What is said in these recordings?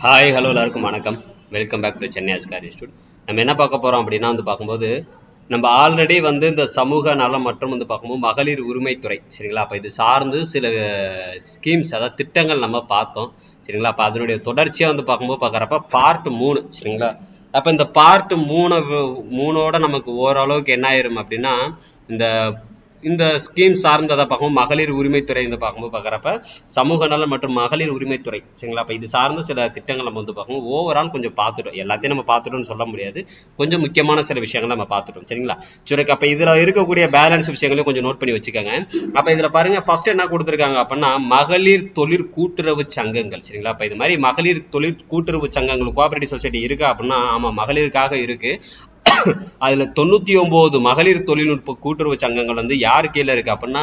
Hi hello எல்லாருக்கும் வணக்கம். Welcome back to Chennai Askar institute. நம்ம என்ன பார்க்க போகிறோம் அப்படின்னா பார்க்கும்போது நம்ம ஆல்ரெடி இந்த சமூக நலம் மற்றும் பார்க்கும்போது மகளிர் உரிமைத்துறை சரிங்களா. அப்போ இது சார்ந்து சில ஸ்கீம்ஸ் அதாவது திட்டங்கள் நம்ம பார்த்தோம் சரிங்களா. அப்போ அதனுடைய தொடர்ச்சியாக பார்க்குறப்ப பார்ட் 3 சரிங்களா. அப்போ இந்த பார்ட் 3ஓட நமக்கு ஓரளவுக்கு என்ன ஆயிரும் அப்படின்னா இந்த ஸ்கீம் சார்ந்ததை பார்க்கும்போது மகளிர் உரிமைத்துறை பார்க்குறப்ப சமூக நலம் மற்றும் மகளிர் உரிமைத்துறை சரிங்களா. அப்போ இது சார்ந்த சில திட்டங்கள் நம்ம பார்க்கும்போது ஓவரால் கொஞ்சம் பார்த்துட்டோம். எல்லாத்தையும் நம்ம பார்த்துட்டோம்னு சொல்ல முடியாது, கொஞ்சம் முக்கியமான சில விஷயங்கள் நம்ம பார்த்துட்டோம் சரிங்களா. சரி, அப்போ இதில் இருக்கக்கூடிய பேலன்ஸ் விஷயங்களையும் கொஞ்சம் நோட் பண்ணி வச்சுக்கோங்க. அப்போ இதில் பாருங்க ஃபர்ஸ்ட் என்ன கொடுத்துருக்காங்க அப்படின்னா மகளிர் தொழிற் கூட்டுறவு சங்கங்கள் சரிங்களா. அப்போ இது மாதிரி மகளிர் தொழிற் கூட்டுறவு சங்கங்கள் கோஆபரேட்டிவ் சொசைட்டி இருக்கா அப்படின்னா ஆமாம், மகளிருக்காக இருக்கு. அதுல 99 மகளிர் தொழில்நுட்ப கூட்டுறவு சங்கங்கள் யார் கீழே இருக்கு அப்படின்னா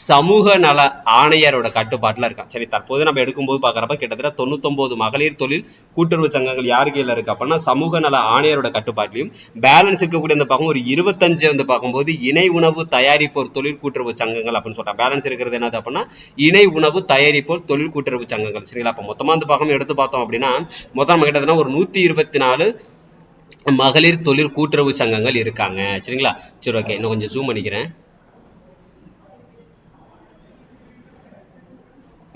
சமூக நல ஆணையரோட கட்டுப்பாட்டுல இருக்கா. சரி, தற்போது நம்ம எடுக்கும்போது பாக்குறப்ப கிட்டத்தட்ட 99 மகளிர் தொழில் கூட்டுறவு சங்கங்கள் யார் கீழே இருக்கு அப்படின்னா சமூக நல ஆணையரோட கட்டுப்பாட்டிலையும் பேலன்ஸ் இருக்கக்கூடிய இந்த பக்கம் ஒரு 25 பார்க்கும்போது இணை உணவு தயாரிப்போர் தொழில் கூட்டுறவு சங்கங்கள் அப்படின்னு சொல்றாங்க. பேலன்ஸ் இருக்கிறது என்னது அப்படின்னா இணை உணவு தயாரிப்போர் தொழில் கூட்டுறவு சங்கங்கள் சரிங்களா. அப்ப மொத்தமா இந்த பக்கம் எடுத்து பார்த்தோம் அப்படின்னா மொத்தம் நம்ம கிட்டத்தட்ட ஒரு 124 மகளிர் தொழில் கூட்டுறவு சங்கங்கள் இருக்காங்க சரிங்களா. சரி, ஓகே, இன்னும் கொஞ்சம் ஜூம் பண்ணிக்கிறேன்.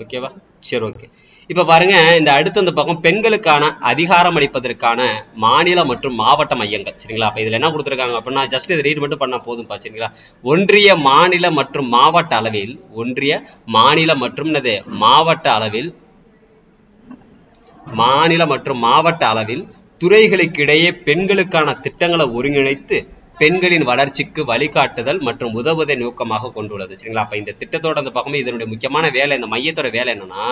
ஓகேவா? சரி, ஓகே. இப்ப பாருங்க, இந்த அடுத்த பக்கம் பெண்களுக்கான அதிகாரம் அளிப்பதற்கான மாநில மற்றும் மாவட்ட மையங்கள் சரிங்களா. அப்ப இதுல என்ன கொடுத்துருக்காங்க அப்படின்னா ஜஸ்ட் இது ரீட் மட்டும் பண்ணா போதும்பா சரிங்களா. ஒன்றிய மாநில மற்றும் மாவட்ட அளவில் மாவட்ட அளவில் துறைகளுக்கிடையே பெண்களுக்கான திட்டங்களை ஒருங்கிணைத்து பெண்களின் வளர்ச்சிக்கு வழிகாட்டுதல் மற்றும் உதவுவதை நோக்கமாக கொண்டுள்ளது சரிங்களா. அப்ப இந்த திட்டத்தோட பக்கம் இதனுடைய முக்கியமான வேலை, இந்த மையத்தோட வேலை என்னன்னா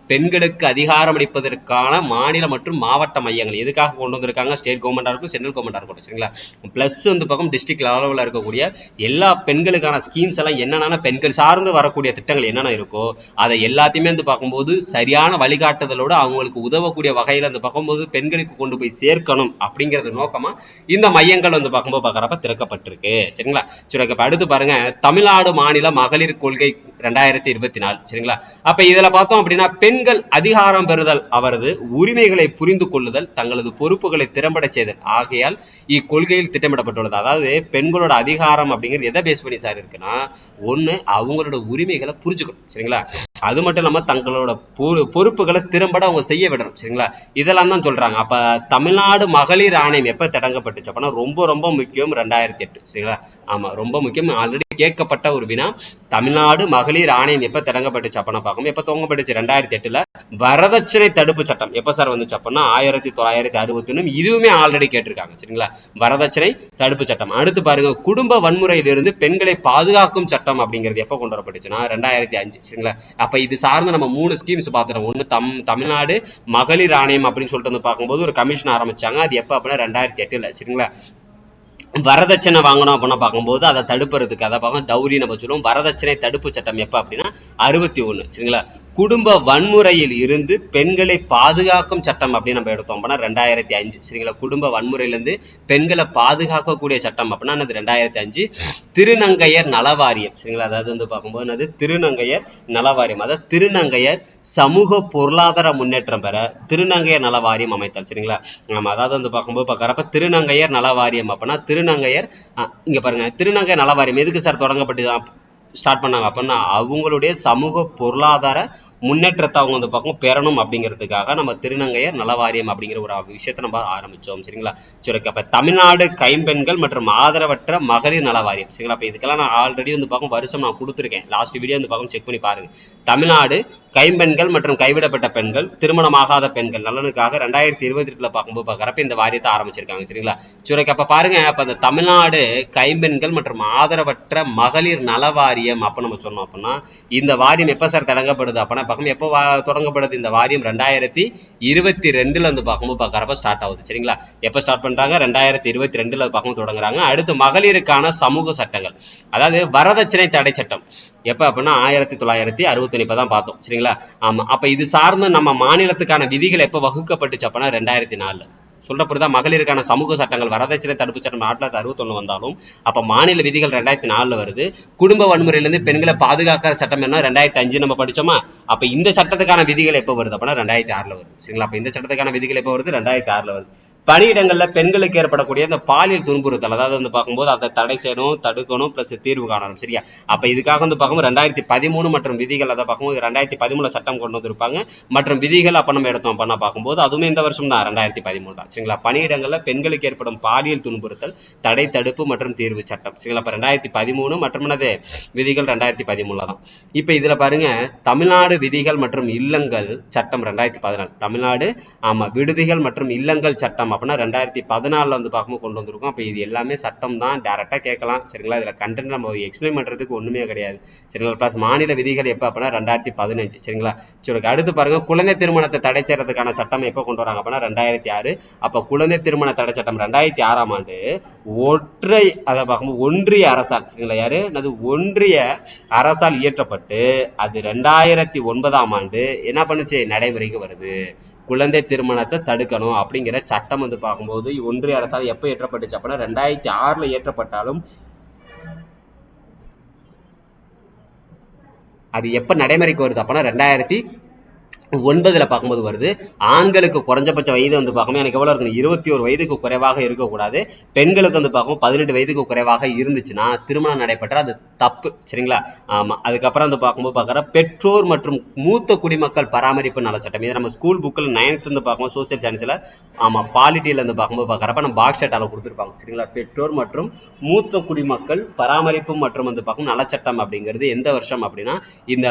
பெண்களுக்கு அதிகாரம் அளிப்பதற்கான மாநில மற்றும் மாவட்ட மையங்கள் எதுக்காக கொண்டு வந்திருக்காங்க, ஸ்டேட் கவர்மெண்டா இருக்கும், சென்ட்ரல் கவர்மெண்டா இருக்கட்டும் சரிங்களா. பிளஸ் பக்கம் டிஸ்ட்ரிக்ட் லெவலில் இருக்கக்கூடிய எல்லா பெண்களுக்கான ஸ்கீம்ஸ் எல்லாம் என்னென்ன பெண்கள் சார்ந்து வரக்கூடிய திட்டங்கள் என்னென்ன இருக்கோ அதை எல்லாத்தையுமே பார்க்கும்போது சரியான வழிகாட்டுதலோடு அவங்களுக்கு உதவக்கூடிய வகையில் பார்க்கும்போது பெண்களுக்கு கொண்டு போய் சேர்க்கணும் அப்படிங்கிறது நோக்கமா இந்த மையங்கள் பார்க்கும்போது பார்க்குறப்ப திறக்கப்பட்டிருக்கு சரிங்களா. சரி, அடுத்து பாருங்க தமிழ்நாடு மாநில மகளிர் கொள்கை 2024 சரிங்களா. அப்ப இதுல பார்த்தோம் அப்படின்னா பெண்கள் அதிகாரம் பெறுதல், அவரது உரிமைகளை புரிந்து கொள்ளுதல், தங்களது பொறுப்புகளை திறம்பட செய்தல் ஆகையால் இக்கொள்கையில் திட்டமிடப்பட்டுள்ளது. அதாவது பெண்களோட அதிகாரம் அப்படிங்கிறது எதை பேஸ் பண்ணி சார் இருக்குன்னா ஒண்ணு அவங்களோட உரிமைகளை புரிஞ்சுக்கணும் சரிங்களா. அது மட்டும் இல்லாம தங்களோட பொறுப்புகளை திறம்பட அவங்க செய்ய விடணும் சரிங்களா. இதெல்லாம் தான் சொல்றாங்க. அப்ப தமிழ்நாடு மகளிர் ஆணையம் எப்ப தொடங்கப்பட்டுச்சு அப்படின்னா ரொம்ப ரொம்ப முக்கியம் 2008 சரிங்களா. ஆமா, ரொம்ப முக்கியம். ஆல்ரெடி கேட்கப்பட்ட ஒரு வினா, தமிழ்நாடு மகளிர் ஆணையம் எப்ப தொடங்கப்பட்டுச்சு அப்படின்னா பார்க்கணும். எப்ப துவங்கப்பட்டுச்சு 2008ல. வரதட்சணை தடுப்பு சட்டம் எப்ப சார் வந்துச்சு அப்படின்னா 1961. இதுவுமே ஆல்ரெடி கேட்டிருக்காங்க சரிங்களா. வரதட்சணை தடுப்பு சட்டம். அடுத்து பாருங்க குடும்ப வன்முறையிலிருந்து பெண்களை பாதுகாக்கும் சட்டம் அப்படிங்கிறது எப்ப கொண்டு வரப்பட்டுச்சுன்னா 2005 சரிங்களா. அப்ப இது சார்ந்து நம்ம 3 ஸ்கீம்ஸ் பார்த்துட்டோம். ஒண்ணு தமிழ்நாடு மகளிர் ஆணையம் அப்படின்னு சொல்லிட்டு பார்க்கும்போது ஒரு கமிஷன் ஆரம்பிச்சாங்க. அது எப்ப அப்படின்னா 2008 சரிங்களா. வரதட்சணை வாங்கணும் அப்படின்னா பார்க்கும்போது அதை தடுப்புறதுக்கு அதை பார்க்க டவுரி நம்ம சொல்லுவோம். வரதட்சணை தடுப்பு சட்டம் எப்ப அப்படின்னா 61 சரிங்களா. குடும்ப வன்முறையில் இருந்து பெண்களை பாதுகாக்கும் சட்டம் அப்படின்னு நம்ம எடுத்தோம் அப்படின்னா 2005 சரிங்களா. குடும்ப வன்முறையிலிருந்து பெண்களை பாதுகாக்கக்கூடிய சட்டம் அப்படின்னா 2005. திருநங்கையர் நலவாரியம் சரிங்களா. அதாவது பார்க்கும்போது திருநங்கையர் நலவாரியம், அதாவது திருநங்கையர் சமூக பொருளாதார முன்னேற்றம் பெற திருநங்கையர் நலவாரியம் அமைத்தல் சரிங்களா. அதாவது பார்க்கும்போது பார்க்கறப்ப திருநங்கையர் நலவாரியம் அப்படின்னா திருநங்கையர் இங்க பாருங்க திருநங்கை நலவாரியம் எதுக்கு சார் தொடங்கப்பட்டு ஸ்டார்ட் பண்ணாங்க அப்படின்னா அவங்களுடைய சமூக பொருளாதார முன்னேற்றத்தை அவங்க பக்கம் பெறணும் அப்படிங்கிறதுக்காக நம்ம திருநங்கையர் நலவாரியம் அப்படிங்கிற ஒரு விஷயத்தை நம்ம ஆரம்பிச்சோம் சரிங்களா. சரி, அப்ப தமிழ்நாடு கைம்பெண்கள் மற்றும் ஆதரவற்ற மகளிர் நலவாரியம் சரிங்களா. அப்ப இதுக்கெல்லாம் நான் ஆல்ரெடி பக்கம் வருஷம் நான் கொடுத்துருக்கேன். லாஸ்ட் வீடியோ பக்கம் செக் பண்ணி பாருங்க. தமிழ்நாடு கைம்பெண்கள் மற்றும் கைவிடப்பட்ட பெண்கள், திருமணமாகாத பெண்கள் நலனுக்காக 2022 பார்க்கும்போது பார்க்கறப்ப இந்த வாரியத்தை ஆரம்பிச்சிருக்காங்க சரிங்களா. சரி, அப்ப பாருங்க அப்ப இந்த தமிழ்நாடு கைம்பெண்கள் மற்றும் ஆதரவற்ற மகளிர் நலவாரியம் அப்ப நம்ம சொன்னோம் அப்படின்னா இந்த வாரியம் எப்ப சார் தொடங்கப்படுது அப்படின்னா எப்போ தொடங்கப்படுது இந்த வாரியம் 2022 பார்க்கும்போது பார்க்கறப்ப ஸ்டார்ட் ஆகுது சரிங்களா. எப்ப ஸ்டார்ட் பண்றாங்க 2022 பார்க்கும்போது தொடங்குறாங்க. அடுத்து மகளிருக்கான சமூக சட்டங்கள், அதாவது வரதட்சணை தடை சட்டம் எப்ப அப்படின்னா 1961 தான் பார்த்தோம் சரிங்களா. ஆமா, அப்ப இது சார்ந்து நம்ம மாநிலத்துக்கான விதிகள் எப்ப வகுக்கப்பட்டுச்சு அப்படின்னா 2004 சொல்ற புரியுதா? மகளிருக்கான சமூக சட்டங்கள் வரதட்சணை தடுப்பு சட்டம் 1961 வந்தாலும் அப்ப மாநில விதிகள் 2004 வருது. குடும்ப வன்முறையிலிருந்து பெண்களை பாதுகாக்கிற சட்டம் என்ன 2005 நம்ம படிச்சோமா? அப்ப இந்த சட்டத்துக்கான விதிகள் எப்ப வருது அப்படின்னா 2006 வருது. சரிங்களா? அப்ப இந்த சட்டத்துக்கான விதிகள் எப்ப வருது? 2006 வருது. பணியிடங்கள்ல பெண்களுக்கு ஏற்படக்கூடிய இந்த பாலியல் துன்புறுத்தல் அதாவது வந்து பார்க்கும்போது அதை தடை செய்யணும், தடுக்கணும், பிளஸ் தீர்வு காணணும். சரியா? அப்ப இதுக்காக வந்து பார்க்கும்போது 2013 மற்றும் விதிகள் அதை பார்க்கும்போது 2013 சட்டம் கொண்டு வந்திருப்பாங்க. மற்றும் விதிகள் அப்ப நம்ம எடுத்தோம் பண்ண பார்க்கும்போது அதுவுமே இந்த வருஷம் தான் 2013 தான். சரிங்களா? பணியிடங்கள்ல பெண்களுக்கு ஏற்படும் பாலியல் துன்புறுத்தல் தடை தடுப்பு மற்றும் தீர்வு சட்டம். சரிங்களா? அப்ப 2013 மற்றும் என்னது விதிகள் 2013 தான். இப்ப இதுல பாருங்க தமிழ்நாடு விதிகள் மற்றும் இல்லங்கள் சட்டம் 2014. தமிழ்நாடு விடுதிகள் மற்றும் இல்லங்கள் சட்டம் அப்படின்னா 2014 வந்து பார்க்கும்போது கொண்டு வந்திருக்கோம். அப்ப இது எல்லாமே சட்டம் தான், டைரக்டா கேட்கலாம். சரிங்களா? இதுல கண்டென்ட் நம்ம எக்ஸ்பிளைன் பண்றதுக்கு ஒண்ணுமே கிடையாது. சரிங்களா? பிளஸ் மாநில விதிகள் எப்ப அப்படின்னா 2015. சரிங்களா? சரி, அடுத்து பாருங்க குழந்தை திருமணத்தை தடை செய்யறதுக்கான சட்டம் எப்ப கொண்டு வராங்க அப்படின்னா 2006. அப்ப குழந்தை திருமண தடை சட்டம் 2006ஆம் ஆண்டு அதை பார்க்கும்போது ஒன்றிய அரசால், சரிங்களா, யாரு அது ஒன்றிய அரசால் இயற்றப்பட்டு அது 2009ஆம் ஆண்டு என்ன பண்ணுச்சு நடைமுறைக்கு வருது. குழந்தை திருமணத்தை தடுக்கணும் அப்படிங்கிற சட்டம் வந்து பார்க்கும்போது ஒன்றிய அரசால் எப்ப இயற்றப்பட்டுச்சு அப்படின்னா 2006 இயற்றப்பட்டாலும் அது எப்ப நடைமுறைக்கு வருது அப்படின்னா 2009 பார்க்கும்போது வருது. ஆண்களுக்கு குறைஞ்சபட்ச வயது வந்து பார்க்கும்போது எனக்கு எவ்வளவு இருக்கு 21 வயதுக்கு குறைவாக இருக்கக்கூடாது. பெண்களுக்கு வந்து பார்க்கும்போது 18 வயதுக்கு குறைவாக இருந்துச்சுன்னா திருமணம் நடைபெற்ற அது தப்பு. சரிங்களா? ஆமா. அதுக்கப்புறம் வந்து பார்க்கும்போது பார்க்குற பெற்றோர் மற்றும் மூத்த குடிமக்கள் பராமரிப்பு நல சட்டம். இதை நம்ம ஸ்கூல் புக்கில் 9th வந்து பார்க்கும்போது சோசியல் சயின்ஸ்ல பாலிட்டியில இருந்து பார்க்கும்போது பார்க்குறப்ப நம்ம பாக்ஸ் ஷாட்டால கொடுத்துருப்பாங்க. சரிங்களா? பெற்றோர் மற்றும் மூத்த குடிமக்கள் பராமரிப்பு மற்றும் வந்து பார்க்கும் நலச்சட்டம் அப்படிங்கிறது எந்த வருஷம் அப்படின்னா இந்த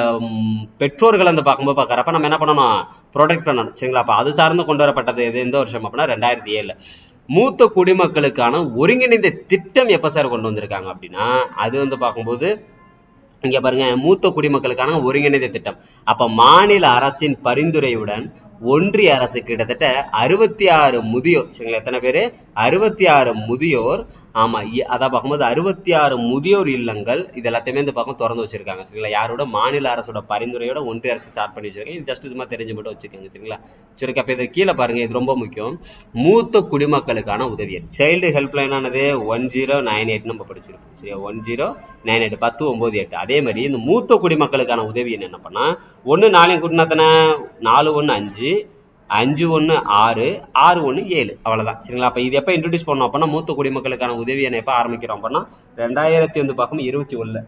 பெற்றோர்கள் வந்து பார்க்கும்போது பார்க்குறப்ப நம்ம என்ன பண்ணணும் ப்ரொடெக்ட் பண்ணணும். சரிங்களா? அப்ப அது சார்ந்து கொண்டு வரப்பட்டது எந்த வருஷம் அப்படின்னா 2007. மூத்த குடிமக்களுக்கான ஒருங்கிணைந்த திட்டம் எப்ப சார் கொண்டு வந்திருக்காங்க அப்படின்னா அது வந்து பார்க்கும்போது இங்க பாருங்க மூத்த குடிமக்களுக்கான ஒருங்கிணைந்த திட்டம். அப்ப மாநில அரசின் பரிந்துரையுடன் ஒன்றிய அரசு கிட்டத்தட்ட 66 முதியோர், சரிங்களா, எத்தனை பேரு 66 முதியோர், ஆமா அதான் பார்க்கும்போது 66 முதியோர் இல்லங்கள் இது எல்லாத்தையுமே வந்து பார்க்கும் திறந்து வச்சிருக்காங்க. சரிங்களா? யாரோட மாநில அரசோட பரிந்துரையோட ஒன்றிய அரசு ஸ்டார்ட் பண்ணி வச்சிருக்காங்க. இது ஜஸ்ட் சும்மா தெரிஞ்சு மட்டும் வச்சுக்கோங்க. சரிங்களா? சரி, அப்ப இது கீழே பாருங்க, இது ரொம்ப முக்கியம். மூத்த குடிமக்களுக்கான உதவியல் சைல்டு ஹெல்ப்லைன் ஆனது 1098 நம்ம படிச்சிருக்கோம். சரியா? 1098 1098. அதே மாதிரி இந்த மூத்த குடிமக்களுக்கான உதவி என்ன பண்ணா 1 4 கூட்டினாத்தன 4 1 5 5 1 6 6 1 7 அவ்வளவுதான். சரிங்களா? அப்ப இது எப்ப இன்ட்ரோடியூஸ் பண்ணோம் அப்படின்னா மூத்த குடிமக்களுக்கான உதவி என்ன எப்ப ஆரம்பிக்கிறோம் அப்படின்னா 2000 வந்து பார்க்கும் 21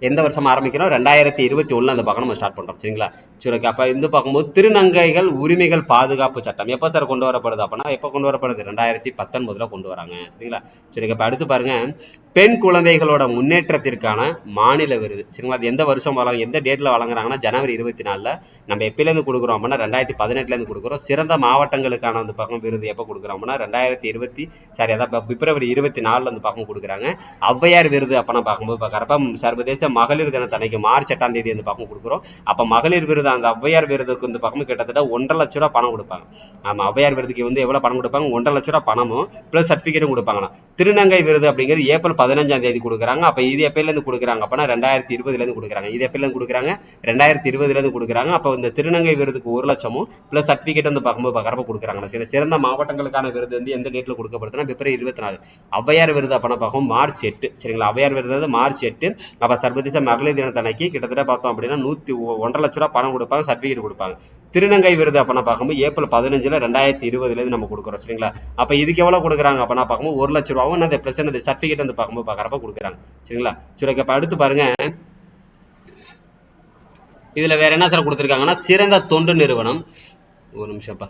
எந்த வருஷம் ஆரம்பிக்கிறோம் 2021 அந்த பக்கம் நம்ம ஸ்டார்ட் பண்றோம். சரிங்களா? சரி, அப்ப இந்த பார்க்கும்போது திருநங்கைகள் உரிமைகள் பாதுகாப்பு சட்டம் எப்ப சார் கொண்டு வரப்படுது அப்படின்னா எப்ப கொண்டு வரப்படுது 2019 கொண்டு வராங்க. சரிங்களா? சரி, அப்ப அடுத்து பாருங்க பெண் குழந்தைகளோட முன்னேற்றத்திற்கான மாநில விருது. சரிங்களா? அது எந்த வருஷம் எந்த டேட்ல வழங்குறாங்கன்னா ஜனவரி 24 நம்ம எப்பல இருந்து கொடுக்குறோம் அப்படின்னா 2018 இருந்து கொடுக்குறோம். சிறந்த மாவட்டங்களுக்கான அந்த பக்கம் விருது எப்ப கொடுக்குறோம் அப்படின்னா 2020 அதான் பிப்ரவரி 24 அந்த பக்கம் கொடுக்குறாங்க. ஔவையார் விருது அப்ப நான் பார்க்கும்போது பார்க்கறப்ப சர்வதேச மகளிர் தினத்தன்னைக்கு மார்ச் 8ஆம் தேதி அந்த பக்கம் கொடுக்குறோம். அப்ப மகளிர் விருது அந்த ஔவையார் விருதுக்கு வந்து பக்கம் கிட்டத்தட்ட 1.5 லட்சம் ரூபாய் பணம் கொடுப்பாங்க. ஆமா, ஔவையார் விருதுக்கு வந்து எவ்வளவு பணம் கொடுப்பாங்க 1.5 லட்சம் ரூபாய் பணமும் பிளஸ் சர்டிபிகேட்டும் கொடுப்பாங்க. திருநங்கை விருது அப்படிங்கிறது ஏப்ரல் 15ஆம் தேதி கொடுக்குறாங்க. அப்ப இது எப்பல இருந்து கொடுக்குறாங்க அப்படின்னா 2020 இருந்து கொடுக்குறாங்க. இது எப்பல இருந்து கொடுக்குறாங்க 2020 இருந்து கொடுக்குறாங்க. அப்ப இந்த திருநங்கை விருதுக்கு 1 லட்சமும் பிளஸ் சர்டிபிகேட் வந்து பார்க்கும்போது பார்க்கறப்ப கொடுக்குறாங்க. சிறந்த மாவட்டங்களுக்கான விருது வந்து எந்த டேட்ல கொடுக்கப்படுதுன்னா பிப்ரவரி 24. ஔவையார் விருது அப்ப பார்க்கும் மார்ச் 8. சரிங்களா? ஔவையார் விருது மார்ச் 8. அப்ப சர்வதேச மகளிர் தினத்தன்னைக்கு கிட்டத்தட்ட பார்த்தோம் அப்படின்னா 1.5 லட்சம் ரூபாய் பணம் கொடுப்பாங்க, சர்டிபிகேட் கொடுப்பாங்க. திருநங்கை விருது அப்ப பார்க்கும்போது ஏப்ரல் 15 2020 நம்ம கொடுக்குறோம். சரிங்களா? அப்ப இதுக்கு எவ்வளவு கொடுக்குறாங்க அப்ப பார்க்கும்போது 1 லட்சம் ரூபாவும் அந்த பிளஸ் அந்த சர்டிபிகேட் வந்து பார்க்கும்போது பார்க்கறப்ப கொடுக்குறாங்க. சரிங்களா? சரி, அப்ப அடுத்து பாருங்க இதுல வேற என்ன சார் கொடுத்திருக்காங்கன்னா சிறந்த தொண்டு நிறுவனம். ஒரு நிமிஷம்ப்பா.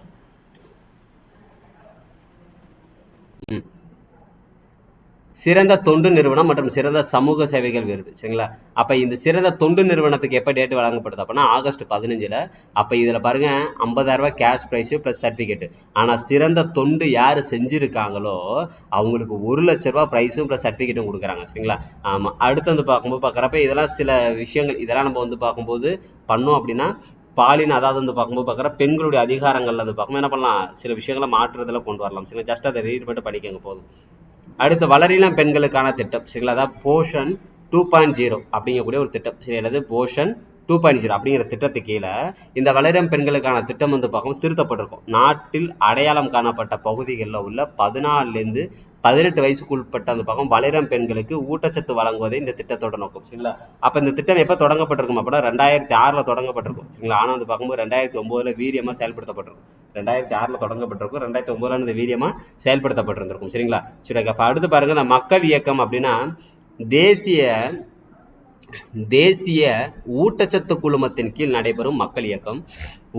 சிறந்த தொண்டு நிறுவனம் மற்றும் சிறந்த சமூக சேவைகள் விருது. சரிங்களா? அப்ப இந்த சிறந்த தொண்டு நிறுவனத்துக்கு எப்ப டேட் வழங்கப்படுது அப்படின்னா ஆகஸ்ட் 15. அப்ப இதுல பாருங்க 50,000 ரூபாய் கேஷ் பிரைஸ் பிளஸ் சர்டிபிகேட். ஆனா சிறந்த தொண்டு யாரு செஞ்சிருக்காங்களோ அவங்களுக்கு 1 லட்சம் ரூபாய் பிரைஸும் பிளஸ் சர்டிபிகேட்டும் கொடுக்குறாங்க. சரிங்களா? ஆமா. அடுத்து வந்து பார்க்கும்போது பார்க்கறப்ப இதெல்லாம் சில விஷயங்கள் இதெல்லாம் நம்ம வந்து பார்க்கும்போது பண்ணோம் அப்படின்னா பாலின அதாவது வந்து பார்க்கும்போது பார்க்குற பெண்களுடைய அதிகாரங்கள்ல வந்து பார்க்கும்போது என்ன பண்ணலாம் சில விஷயங்களை மாற்றுறதுல கொண்டு வரலாம். சரிங்களா? ஜஸ்ட் அதை ரீட் மட்டும் படிக்கங்க போதும். அடுத்து வளரிளம் பெண்களுக்கான திட்டம். சரிங்களா? அதாவது போஷன் 2.0 அப்படிங்கக்கூடிய ஒரு திட்டம் சரி, அல்லது போஷன் 2.0 அப்படிங்கிற திட்டத்துக்கு கீழே இந்த வளரும் பெண்களுக்கான திட்டம் வந்து பார்க்கும் திருத்தப்பட்டிருக்கும். நாட்டில் அடையாளம் காணப்பட்ட பகுதிகளில் உள்ள 14லேருந்து 18 வயசுக்கு உட்பட்ட அந்த பக்கம் வளரும் பெண்களுக்கு ஊட்டச்சத்து வழங்குவதே இந்த திட்டத்தோட நோக்கம் சரிங்களா. அப்ப இந்த திட்டம் எப்ப தொடங்கப்பட்டிருக்கும் அப்படின்னா 2006ல தொடங்கப்பட்டிருக்கும் சரிங்களா. ஆனா வந்து பார்க்கும்போது 2009ல வீரியமா செயல்படுத்தப்பட்டிருக்கும். 2006ல தொடங்கப்பட்டிருக்கும், 2009ல இந்த வீரியமா செயல்படுத்தப்பட்டிருந்திருக்கும் சரிங்களா. சரி, அப்ப அடுத்து பாருங்க, இந்த மக்கள் இயக்கம் அப்படின்னா தேசிய ஊட்டச்சத்து குழுமத்தின் கீழ் நடைபெறும் மக்கள் இயக்கம்.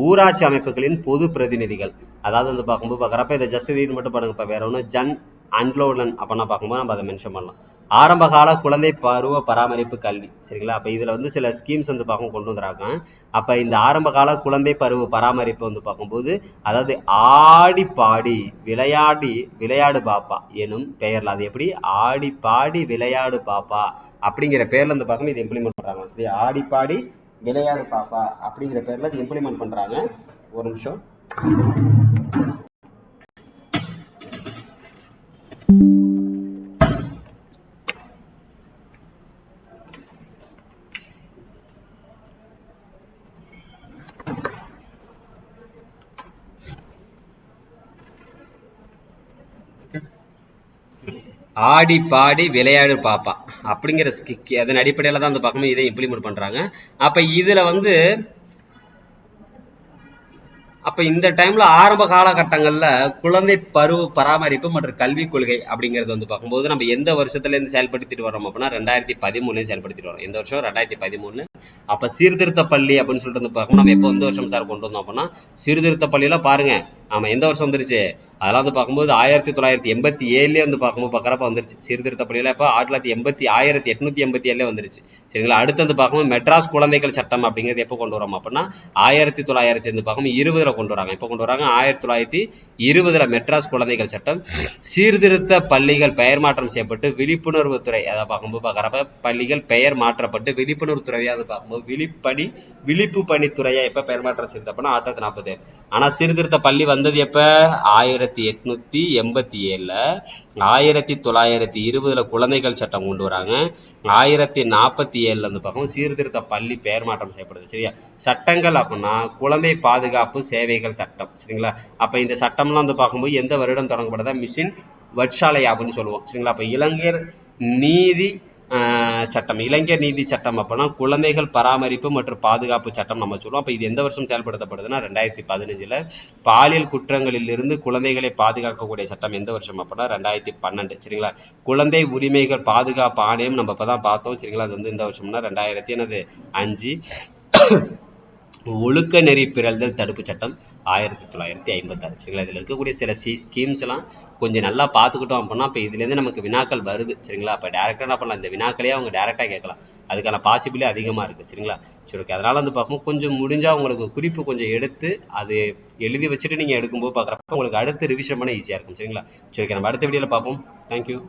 ஊராட்சி அமைப்புகளின் பொது பிரதிநிதிகள், அதாவது வந்து பார்க்கும்போது பார்க்குறப்ப இதை ஜஸ்ட் ரீட் மட்டும் பண்ணுங்கப்பா, வேற ஒன்றும் ஜன் அன்லோலன் அப்படின்னா பார்க்கும்போது நம்ம அதை மென்ஷன் பண்ணலாம். ஆரம்பகால குழந்தை பருவ பராமரிப்பு கல்வி சரிங்களா. அப்ப இதுல வந்து சில ஸ்கீம்ஸ் வந்து பார்க்கும் கொண்டு வந்துறாங்க. அப்ப இந்த ஆரம்பகால குழந்தை பருவ பராமரிப்பு வந்து பார்க்கும்போது, அதாவது ஆடி பாடி விளையாடு பாப்பா எனும் பெயர்ல, அது எப்படி ஆடி பாடி விளையாடு பாப்பா அப்படிங்கிற பேர்ல இருந்து பார்க்கணும் இதை இம்ப்ளிமெண்ட் பண்றாங்க சரி. ஆடி பாடி விளையாடு பாப்பா அப்படிங்கிற பேர்ல இது இம்ப்ளிமெண்ட் பண்றாங்க. ஒரு நிமிஷம். ஆடி பாடி விளையாடு பாப்பா அப்படிங்கிற அதன் அடிப்படையில தான் அந்த பக்கமே இதை இம்ப்ளிமெண்ட் பண்றாங்க. அப்ப இதுல வந்து அப்ப இந்த டைம்ல ஆரம்ப காலகட்டங்கள்ல குழந்தை பருவ பராமரிப்பு மற்றும் கல்விக் கொள்கை அப்படிங்கிறது வந்து பார்க்கும்போது நம்ம எந்த வருஷத்துல இருந்து செயல்படுத்திட்டு வரோம் அப்படின்னா 2013 செயல்படுத்திட்டு வரோம். எந்த வருஷம் 2013. அப்ப சீர்திருத்த பள்ளி அப்படின்னு சொல்லிட்டு வந்து பார்க்கணும். நம்ம எப்போ எந்த வருஷம் சார் கொண்டு வந்தோம் அப்படின்னா சீர்திருத்த பள்ளியெல்லாம் பாருங்க, ஆமா எந்த வருஷம் வந்துருச்சு, அதெல்லாம் வந்து பார்க்கும்போது 1987 வந்து பார்க்கும்போது பார்க்குறப்ப வந்துருச்சு. சீர்திருத்த பள்ளியில இப்போ 1887 வந்துருச்சு சரிங்களா. அடுத்து வந்து பார்க்கும்போது மெட்ராஸ் குழந்தைகள் சட்டம் அப்படிங்கிறது எப்போ கொண்டு வரோம் அப்படின்னா 1900 வந்து பார்க்கும்போது 20ல கொண்டு வராங்க. எப்போ கொண்டு வராங்க 1920ல மெட்ராஸ் குழந்தைகள் சட்டம். சீர்திருத்த பள்ளிகள் பெயர் மாற்றம் செய்யப்பட்டு விழிப்புணர்வு துறை, அதை பார்க்கும்போது பார்க்குறப்ப பள்ளிகள் பெயர் மாற்றப்பட்டு விழிப்புணர்வு துறையா அதை பார்க்கும்போது விழிப்பு பணித்துறையா எப்ப பெயர் மாற்றம் செய்யுது அப்படின்னா 1947. ஆனா சீர்திருத்த பள்ளி வந்தது எப்ப 1887ல. 1920ல குழந்தைகள் சட்டம் கொண்டு வராங்க. 1947ல இருந்து பார்க்கும் சீர்திருத்த பள்ளி பெயர் மாற்றம் செய்யப்படுது சரியா. சட்டங்கள் அப்படின்னா குழந்தை பாதுகாப்பு சேவைகள் சட்டம் சரிங்களா. அப்ப இந்த சட்டம்லாம் வந்து பார்க்கும்போது எந்த வருடம் தொடங்கப்படுதா மிஷின் வட்சாலை அப்படின்னு சொல்லுவோம் சரிங்களா. அப்ப இளைஞர் நீதி சட்டம் அப்படின்னா குழந்தைகள் பராமரிப்பு மற்றும் பாதுகாப்பு சட்டம் நம்ம சொல்லுவோம். அப்ப இது எந்த வருஷம் செயல்படுத்தப்படுதுன்னா 2015ல. பாலியல் குற்றங்களில் இருந்து குழந்தைகளை பாதுகாக்கக்கூடிய சட்டம் எந்த வருஷம் அப்படின்னா 2012 சரிங்களா. குழந்தை உரிமைகள் பாதுகாப்பு ஆணையம் நம்ம இப்பதான் பார்த்தோம் சரிங்களா. அது வந்து இந்த வருஷம்னா 2005. ஒழுக்க நெறி பிறழ்தல் தடுப்பு சட்டம் 1956 சரிங்களா. இதுல இருக்கக்கூடிய சில ஸ்கீம்ஸ் எல்லாம் கொஞ்சம் நல்லா பார்த்துக்கிட்டோம் அப்படின்னா இப்போ இதுல இருந்து நமக்கு வினாக்கள் வருது சரிங்களா. அப்ப டேரக்டா என்ன பண்ணலாம், இந்த வினாக்களே அவங்க டேரக்டா கேட்கலாம், அதுக்கான பாசிபிலிட்டி அதிகமா இருக்கு சரிங்களா. சரி ஓகே, அதனால வந்து பார்ப்போம் கொஞ்சம் முடிஞ்சா உங்களுக்கு குறிப்பு கொஞ்சம் எடுத்து அது எழுதி வச்சுட்டு நீங்க எடுக்கும்போது பாக்குறப்ப உங்களுக்கு அடுத்து ரிவிஷன் பண்ண ஈஸியா இருக்கும் சரிங்களா. சரி ஓகே, நம்ம அடுத்த வீடியோல பார்ப்போம். தேங்க்யூ.